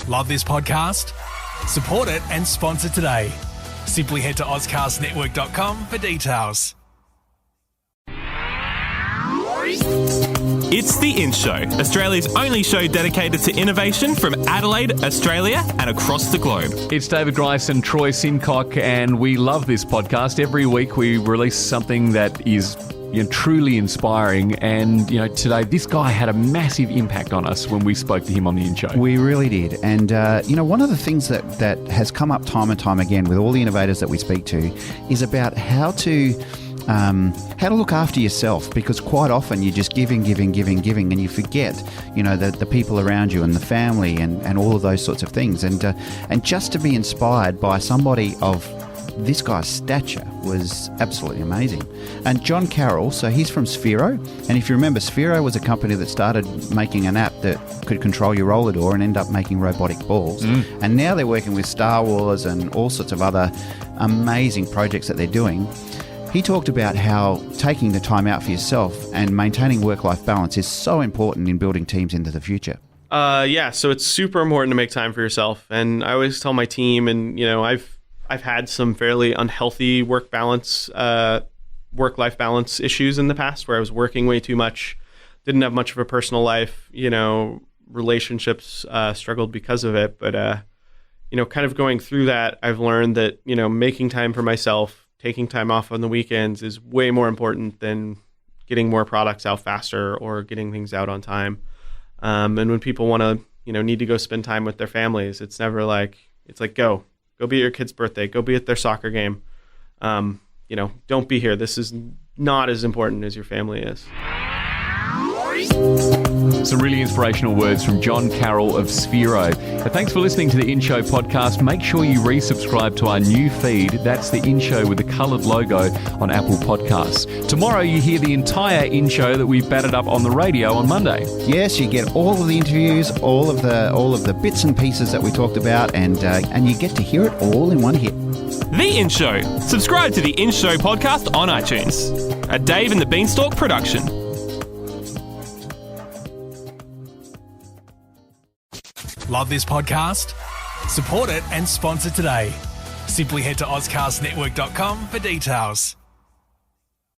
Love this podcast? Support it and sponsor today. Simply head to ozcastnetwork.com for details. It's The In Show, Australia's only show dedicated to innovation from Adelaide, Australia, and across the globe. It's David Grice and Troy Sincock, and we love this podcast. Every week we release something that is truly inspiring, and today this guy had a massive impact on us when we spoke to him on the In Show. We really did, and one of the things that has come up time and time again with all the innovators that we speak to is about how to look after yourself, because quite often you're just giving, and you forget, the people around you and the family and all of those sorts of things. And just to be inspired by somebody of this guy's stature was absolutely amazing. And John Carrol, so he's from Sphero, and if you remember, Sphero was a company that started making an app that could control your roller door and end up making robotic balls. And now they're working with Star Wars and all sorts of other amazing projects that they're doing. He talked about how taking the time out for yourself and maintaining work-life balance is so important in building teams into the future. So it's super important to make time for yourself. And I always tell my team, and I've had some fairly unhealthy work-life balance issues in the past, where I was working way too much, didn't have much of a personal life, relationships struggled because of it. But, kind of going through that, I've learned that, making time for myself, taking time off on the weekends is way more important than getting more products out faster or getting things out on time. And when people want to, need to go spend time with their families, it's never like, go be at your kid's birthday, go be at their soccer game. Don't be here. This is not as important as your family is. Some really inspirational words from John Carrol of Sphero. Thanks for listening to the In Show podcast. Make sure you resubscribe to our new feed. That's the In Show with the coloured logo on Apple Podcasts. Tomorrow you hear the entire In Show that we've batted up on the radio on Monday. Yes, you get all of the interviews, all of the bits and pieces that we talked about, and you get to hear it all in one hit. The In Show. Subscribe to the In Show podcast on iTunes. A Dave and the Beanstalk production. Love this podcast? Support it and sponsor today. Simply head to ozcastnetwork.com for details.